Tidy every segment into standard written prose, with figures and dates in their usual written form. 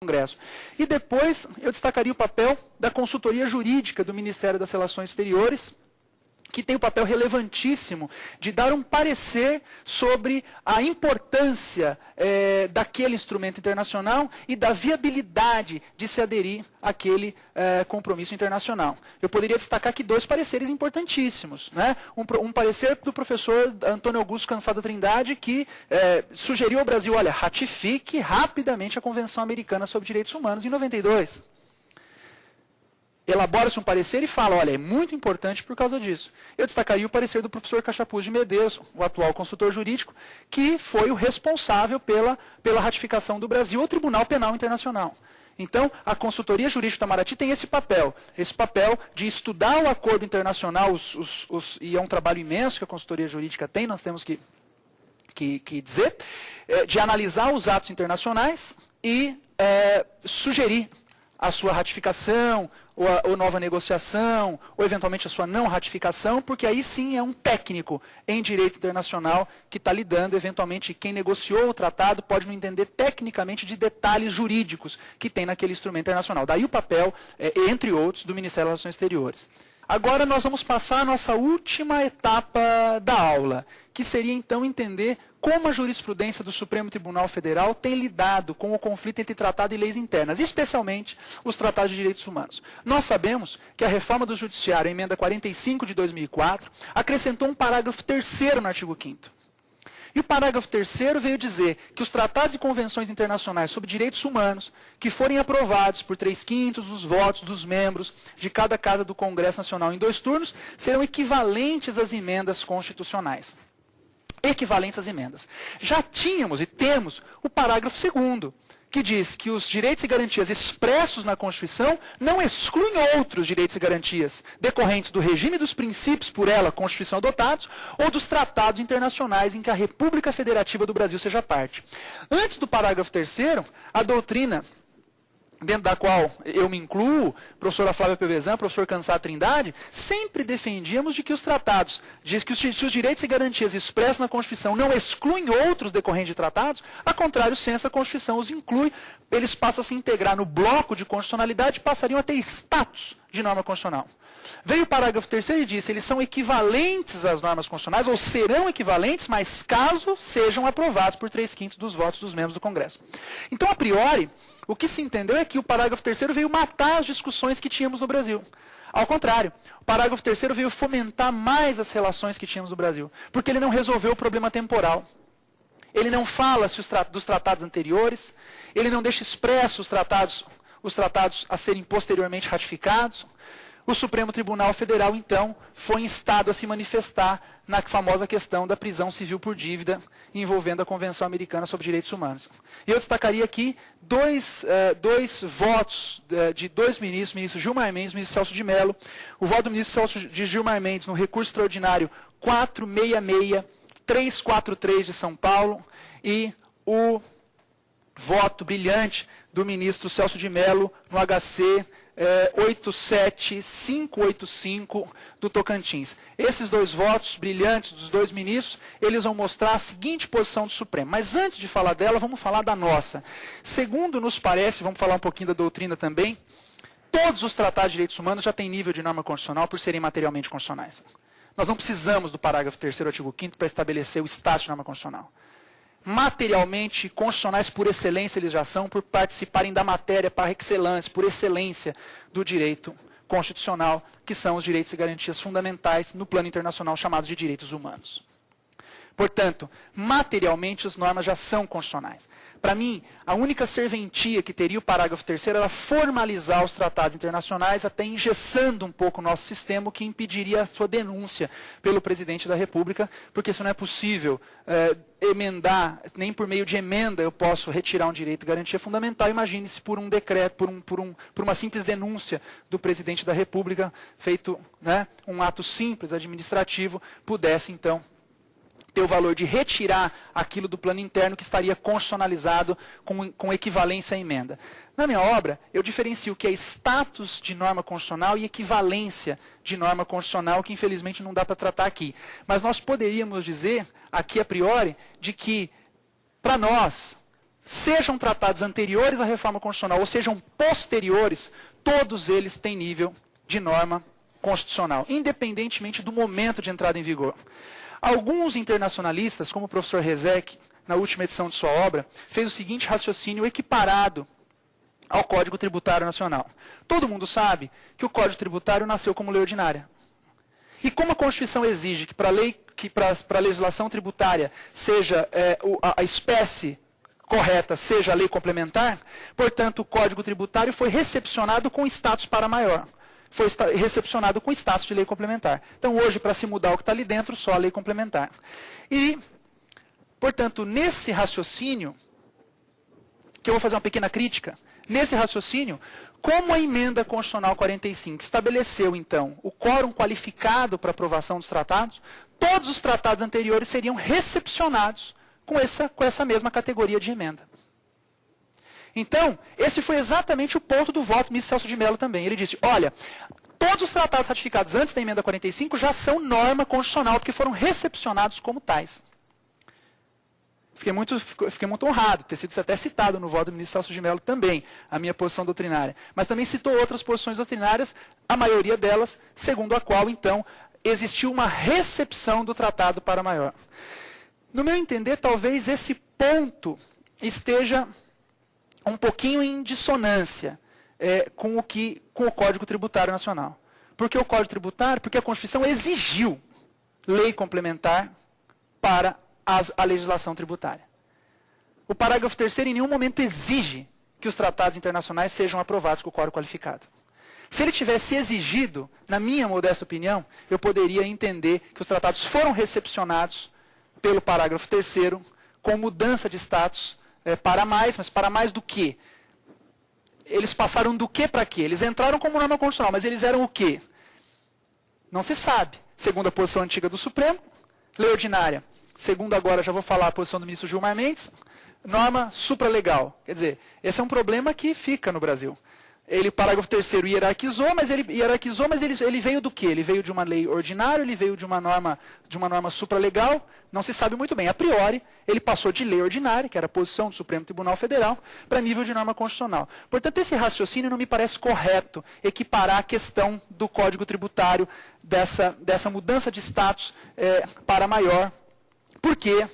Congresso. E depois eu destacaria o papel da consultoria jurídica do Ministério das Relações Exteriores, que tem um papel relevantíssimo de dar um parecer sobre a importância daquele instrumento internacional e da viabilidade de se aderir àquele compromisso internacional. Eu poderia destacar aqui dois pareceres importantíssimos, né? Um parecer do professor Antônio Augusto Cansado Trindade, que sugeriu ao Brasil, olha, ratifique rapidamente a Convenção Americana sobre Direitos Humanos em 92. Elabora-se um parecer e fala, olha, é muito importante por causa disso. Eu destacaria o parecer do professor Cachapuz de Medeiros, o atual consultor jurídico, que foi o responsável pela ratificação do Brasil ao Tribunal Penal Internacional. Então, a consultoria jurídica do Itamaraty tem esse papel de estudar o acordo internacional, e é um trabalho imenso que a consultoria jurídica tem, nós temos que dizer, de analisar os atos internacionais e sugerir a sua ratificação, ou nova negociação, ou eventualmente a sua não ratificação, porque aí sim é um técnico em direito internacional que está lidando, eventualmente quem negociou o tratado pode não entender tecnicamente de detalhes jurídicos que tem naquele instrumento internacional. Daí o papel, entre outros, do Ministério das Relações Exteriores. Agora nós vamos passar a nossa última etapa da aula, que seria então entender como a jurisprudência do Supremo Tribunal Federal tem lidado com o conflito entre tratado e leis internas, especialmente os tratados de direitos humanos. Nós sabemos que a reforma do Judiciário, a emenda 45 de 2004, acrescentou um parágrafo 3º no artigo 5º. E o parágrafo 3º veio dizer que os tratados e convenções internacionais sobre direitos humanos, que forem aprovados por 3/5 dos votos dos membros de cada casa do Congresso Nacional em 2 turnos, serão equivalentes às emendas constitucionais. Equivalentes às emendas. Já tínhamos e temos o parágrafo 2º, que diz que os direitos e garantias expressos na Constituição não excluem outros direitos e garantias decorrentes do regime e dos princípios por ela, Constituição, adotados, ou dos tratados internacionais em que a República Federativa do Brasil seja parte. Antes do parágrafo 3º, a doutrina, dentro da qual eu me incluo, professora Flávia Pevezan, professor Cansado Trindade, sempre defendíamos de que os tratados, diz que se os direitos e garantias expressos na Constituição não excluem outros decorrentes de tratados, a contrário senso, a Constituição os inclui, eles passam a se integrar no bloco de constitucionalidade e passariam a ter status de norma constitucional. Veio o parágrafo 3º e disse, eles são equivalentes às normas constitucionais, ou serão equivalentes, mas caso sejam aprovados por 3/5 dos votos dos membros do Congresso. Então, a priori, o que se entendeu é que o parágrafo 3º veio matar as discussões que tínhamos no Brasil. Ao contrário, o parágrafo 3º veio fomentar mais as relações que tínhamos no Brasil, porque ele não resolveu o problema temporal. Ele não fala dos tratados anteriores, ele não deixa expressos os tratados a serem posteriormente ratificados. O Supremo Tribunal Federal, então, foi instado a se manifestar na famosa questão da prisão civil por dívida envolvendo a Convenção Americana sobre Direitos Humanos. E eu destacaria aqui dois votos de dois ministros, o ministro Gilmar Mendes e o ministro Celso de Mello. O voto do ministro Celso de Gilmar Mendes no recurso extraordinário 466-343 de São Paulo e o voto brilhante do ministro Celso de Mello no HC 87585 do Tocantins. Esses dois votos brilhantes dos dois ministros, eles vão mostrar a seguinte posição do Supremo. Mas antes de falar dela, vamos falar da nossa. Segundo nos parece, vamos falar um pouquinho da doutrina também, todos os tratados de direitos humanos já têm nível de norma constitucional por serem materialmente constitucionais. Nós não precisamos do parágrafo 3º, artigo 5º, para estabelecer o status de norma constitucional. Materialmente constitucionais por excelência eles já são, por participarem da matéria par excellence, por excelência do direito constitucional, que são os direitos e garantias fundamentais no plano internacional chamados de direitos humanos. Portanto, materialmente as normas já são constitucionais. Para mim, a única serventia que teria o parágrafo 3º era formalizar os tratados internacionais, até engessando um pouco o nosso sistema, o que impediria a sua denúncia pelo presidente da República, porque isso não é possível emendar, nem por meio de emenda eu posso retirar um direito de garantia fundamental. Imagine-se por um decreto, por uma simples denúncia do presidente da República, feito um ato simples, administrativo, pudesse então ter o valor de retirar aquilo do plano interno que estaria constitucionalizado com equivalência à emenda. Na minha obra, eu diferencio o que é status de norma constitucional e equivalência de norma constitucional, que infelizmente não dá para tratar aqui. Mas nós poderíamos dizer, aqui a priori, de que, para nós, sejam tratados anteriores à reforma constitucional ou sejam posteriores, todos eles têm nível de norma constitucional, independentemente do momento de entrada em vigor. Alguns internacionalistas, como o professor Rezec, na última edição de sua obra, fez o seguinte raciocínio equiparado ao Código Tributário Nacional. Todo mundo sabe que o Código Tributário nasceu como lei ordinária. E como a Constituição exige que para a legislação tributária seja a espécie correta seja a lei complementar, portanto, o Código Tributário foi recepcionado com status para maior. Foi recepcionado com status de lei complementar. Então, hoje, para se mudar o que está ali dentro, só a lei complementar. E, portanto, nesse raciocínio, que eu vou fazer uma pequena crítica, nesse raciocínio, como a emenda constitucional 45 estabeleceu, então, o quórum qualificado para aprovação dos tratados, todos os tratados anteriores seriam recepcionados com essa mesma categoria de emenda. Então, esse foi exatamente o ponto do voto do ministro Celso de Mello também. Ele disse, olha, todos os tratados ratificados antes da emenda 45 já são norma constitucional, porque foram recepcionados como tais. Fiquei muito honrado, ter sido até citado no voto do ministro Celso de Mello também, a minha posição doutrinária. Mas também citou outras posições doutrinárias, a maioria delas, segundo a qual, então, existiu uma recepção do tratado para maior. No meu entender, talvez esse ponto esteja um pouquinho em dissonância com o Código Tributário Nacional. Por que o Código Tributário? Porque a Constituição exigiu lei complementar para a legislação tributária. O parágrafo 3º em nenhum momento exige que os tratados internacionais sejam aprovados com quórum qualificado. Se ele tivesse exigido, na minha modesta opinião, eu poderia entender que os tratados foram recepcionados pelo parágrafo 3º, com mudança de status para mais, mas para mais do que? Eles passaram do que para quê? Eles entraram como norma constitucional, mas eles eram o quê? Não se sabe. Segundo a posição antiga do Supremo, lei ordinária. Segundo agora, já vou falar a posição do ministro Gilmar Mendes, norma supralegal. Quer dizer, esse é um problema que fica no Brasil. Ele, parágrafo 3º, hierarquizou, mas ele veio do quê? Ele veio de uma lei ordinária, ele veio de uma norma supralegal, não se sabe muito bem. A priori, ele passou de lei ordinária, que era a posição do Supremo Tribunal Federal, para nível de norma constitucional. Portanto, esse raciocínio não me parece correto equiparar a questão do Código Tributário, dessa mudança de status para maior, porque,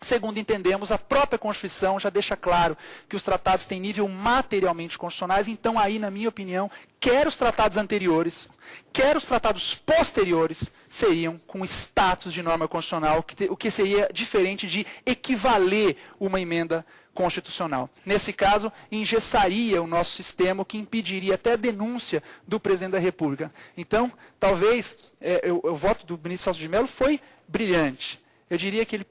segundo entendemos, a própria Constituição já deixa claro que os tratados têm nível materialmente constitucionais, então aí, na minha opinião, quer os tratados anteriores, quer os tratados posteriores, seriam com status de norma constitucional, o que seria diferente de equivaler uma emenda constitucional. Nesse caso, engessaria o nosso sistema, o que impediria até a denúncia do presidente da República. Então, talvez, o voto do ministro Celso de Mello foi brilhante. Eu diria que ele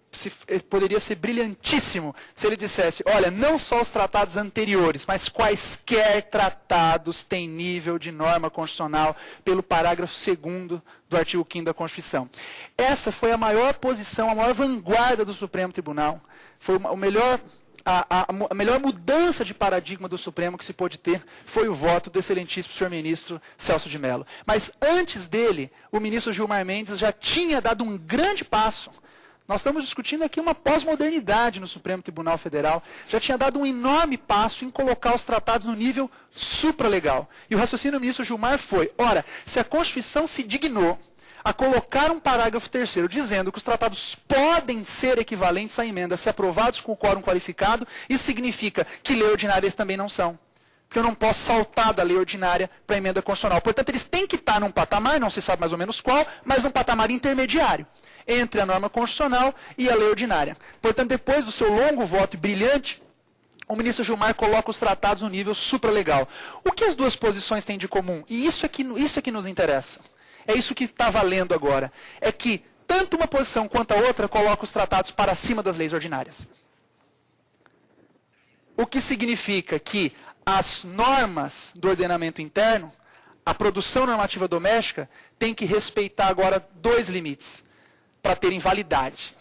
poderia ser brilhantíssimo se ele dissesse, olha, não só os tratados anteriores, mas quaisquer tratados têm nível de norma constitucional pelo parágrafo 2º do artigo 5º da Constituição. Essa foi a maior posição, a maior vanguarda do Supremo Tribunal. Foi a melhor mudança de paradigma do Supremo que se pôde ter foi o voto do excelentíssimo senhor ministro Celso de Mello. Mas antes dele, o ministro Gilmar Mendes já tinha dado um grande passo. Nós estamos discutindo aqui uma pós-modernidade no Supremo Tribunal Federal. Já tinha dado um enorme passo em colocar os tratados no nível supralegal. E o raciocínio do ministro Gilmar foi, ora, se a Constituição se dignou a colocar um parágrafo 3º dizendo que os tratados podem ser equivalentes à emenda se aprovados com o quórum qualificado, isso significa que lei ordinária eles também não são. Porque eu não posso saltar da lei ordinária para a emenda constitucional. Portanto, eles têm que estar num patamar, não se sabe mais ou menos qual, mas num patamar intermediário entre a norma constitucional e a lei ordinária. Portanto, depois do seu longo voto e brilhante, o ministro Gilmar coloca os tratados no nível supralegal. O que as duas posições têm de comum? E isso é que nos interessa. É isso que está valendo agora. É que tanto uma posição quanto a outra coloca os tratados para cima das leis ordinárias. O que significa que as normas do ordenamento interno, a produção normativa doméstica, tem que respeitar agora dois limites para terem validade.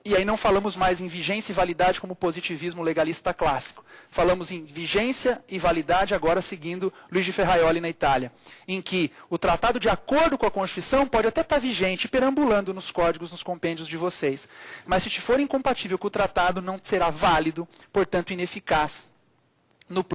E aí não falamos mais em vigência e validade como positivismo legalista clássico. Falamos em vigência e validade agora seguindo Luigi Ferraioli na Itália, em que o tratado de acordo com a Constituição pode até estar vigente, perambulando nos códigos, nos compêndios de vocês. Mas se for incompatível com o tratado, não será válido, portanto ineficaz.